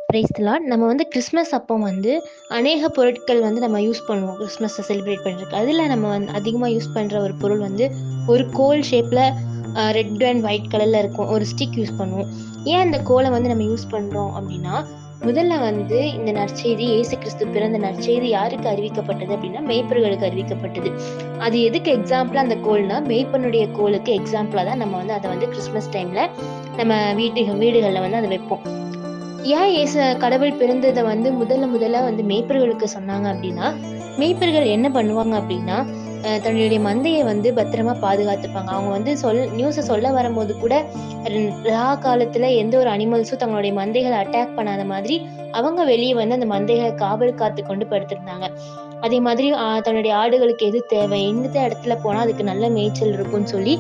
Praise the Lord. நம்ம வந்து Christmas அப்போ வந்து அநேக பொருட்கள் வந்து நம்ம யூஸ் பண்ணுவோம் கிறிஸ்மஸை செலிப்ரேட் பண்ணுறதுக்கு. அதில் நம்ம வந்து அதிகமாக யூஸ் பண்ணுற ஒரு பொருள் வந்து ஒரு கோல் ஷேப்பில் ரெட் அண்ட் ஒயிட் கலரில் இருக்கும் ஒரு ஸ்டிக் யூஸ் பண்ணுவோம். ஏன் அந்த கோலை வந்து நம்ம யூஸ் பண்ணுறோம் அப்படின்னா, முதல்ல வந்து இந்த நற்செய்தி இயேசு கிறிஸ்து பிறந்த நற்செய்தி யாருக்கு அறிவிக்கப்பட்டது அப்படின்னா மேய்ப்பர்களுக்கு அறிவிக்கப்பட்டது. அது எதுக்கு எக்ஸாம்பிளா அந்த கோல்னா மேய்ப்பனுடைய கோலுக்கு எக்ஸாம்பிளா தான் நம்ம வந்து அதை வந்து கிறிஸ்மஸ் டைம்ல நம்ம வீடுகளில் வந்து அதை வைப்போம். ஏன் கடவுள் பிறந்ததை வந்து முதல்ல வந்து மேய்ப்பர்களுக்கு சொன்னாங்க அப்படின்னா, மேய்ப்பர்கள் என்ன பண்ணுவாங்க அப்படின்னா, தன்னுடைய மந்தையை வந்து பத்திரமா பாதுகாத்துப்பாங்க. அவங்க வந்து நியூஸை சொல்ல வரும்போது கூட காலத்துல எந்த ஒரு அனிமல்ஸும் தங்களுடைய மந்தைகளை அட்டாக் பண்ணாத மாதிரி அவங்க வெளியே வந்து அந்த மந்தைகளை காவல் காத்து கொண்டு படுத்திருந்தாங்க. அதே மாதிரி தன்னுடைய ஆடுகளுக்கு எது தேவை, எந்த இடத்துல போனா அதுக்கு நல்ல மேய்ச்சல் இருக்கும்னு சொல்லி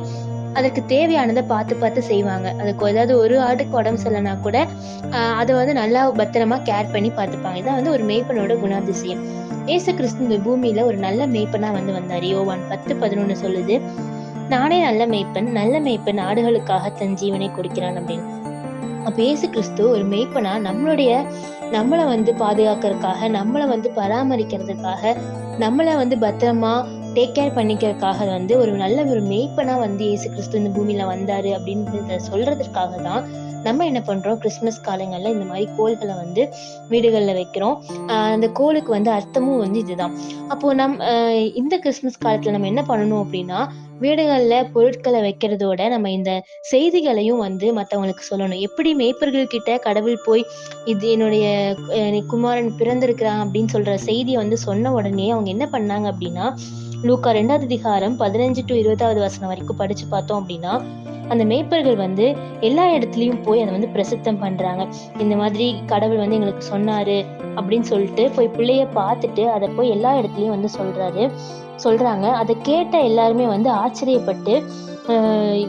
அதற்கு தேவையானதை பார்த்து செய்வாங்க. அதுக்கு ஏதாவது ஒரு ஆட்டுக்கு உடம்பு சரியில்லைனா கூட அதை வந்து நல்லா பத்திரமா கேர் பண்ணி பார்த்துப்பாங்க. இதான் வந்து ஒரு மேய்ப்பனோட குணாதிசயம். இயேசு கிறிஸ்து இந்த பூமியில ஒரு நல்ல மேய்ப்பனா வந்து வந்தார். யோவான் 10:11 சொல்லுது, நானே நல்ல மேய்ப்பன் ஆடுகளுக்காக தன் ஜீவனை கொடுக்கிறான் அப்படின்னு. அப்ப இயேசு கிறிஸ்து ஒரு மேய்ப்பனா நம்மளை வந்து பாதுகாக்கிறதுக்காக, நம்மளை வந்து பராமரிக்கிறதுக்காக, நம்மளை வந்து பத்திரமா டேக் கேர் பண்ணிக்கிறதுக்காக வந்து ஒரு நல்ல ஒரு மேய்ப்பனா வந்து இயேசு கிறிஸ்து இந்த பூமியில வந்தாரு அப்படின்றத சொல்றதுக்காக தான் நம்ம என்ன பண்றோம், கிறிஸ்மஸ் காலங்கள்ல இந்த மாதிரி கோல்களை வந்து வீடுகள்ல வைக்கிறோம். அந்த கோலுக்கு வந்து அர்த்தமும் வந்து இதுதான். அப்போ இந்த கிறிஸ்மஸ் காலத்துல நம்ம என்ன பண்ணணும் அப்படின்னா, வீடுகள்ல பொருட்களை வைக்கிறதோட நம்ம இந்த செய்திகளையும் வந்து மற்றவங்களுக்கு சொல்லணும். எப்படி மேய்ப்பர்கள் கிட்ட கடவுள் போய் இது என்னுடைய குமாரன் பிறந்திருக்கிறான் அப்படின்னு சொல்ற செய்தியை வந்து சொன்ன உடனே அவங்க என்ன பண்ணாங்க அப்படின்னா, லூக்கா 2வது அதிகாரம் 15 to 20வது வசனம் வரைக்கும் படிச்சு பார்த்தோம் அப்படின்னா, அந்த மேய்ப்பர்கள் வந்து எல்லா இடத்துலயும் போய் அதை வந்து பிரசித்தம் பண்றாங்க. இந்த மாதிரி கடவுள் வந்து எங்களுக்கு சொன்னாரு அப்படின்னு சொல்லிட்டு போய் பிள்ளைய பார்த்துட்டு அதை போய் எல்லா இடத்துலயும் வந்து சொல்றாங்க. அதை கேட்ட எல்லாருமே வந்து ஆச்சரியப்பட்டு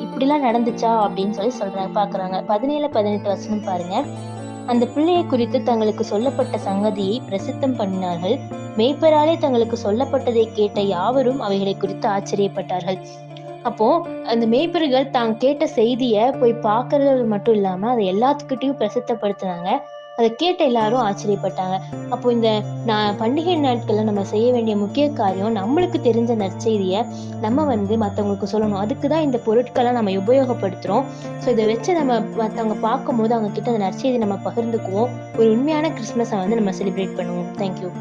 இப்படிலாம் நடந்துச்சா அப்படின்னு சொல்லி பாக்குறாங்க. 17-18 வசனம் பாருங்க. அந்த பிள்ளையை குறித்து தங்களுக்கு சொல்லப்பட்ட சங்கதியை பிரசித்தம் பண்ணினார்கள். மேய்ப்பராலே தங்களுக்கு சொல்லப்பட்டதை கேட்ட யாவரும் அவைகளை குறித்து ஆச்சரியப்பட்டார்கள். அப்போ அந்த மேய்ப்பர்கள் தாங்க கேட்ட செய்திய போய் பார்க்கறது மட்டும் இல்லாம அதை எல்லாத்துக்கிட்டையும் பிரசித்தப்படுத்தினாங்க. அதை கேட்ட எல்லாரும் ஆச்சரியப்பட்டாங்க. அப்போ இந்த பண்டிகை நாட்கள்ல நம்ம செய்ய வேண்டிய முக்கிய காரியம், நம்மளுக்கு தெரிஞ்ச நற்செய்திய நம்ம வந்து மற்றவங்களுக்கு சொல்லணும். அதுக்குதான் இந்த பொருட்களை நம்ம உபயோகப்படுத்துறோம். ஸோ இதை வச்சு நம்ம மற்றவங்க பார்க்கும் போது அவங்க கிட்ட அந்த நற்செய்தி நம்ம பகிர்ந்துக்குவோம். ஒரு உண்மையான கிறிஸ்மஸை வந்து நம்ம செலிப்ரேட் பண்ணுவோம். தேங்க்யூ.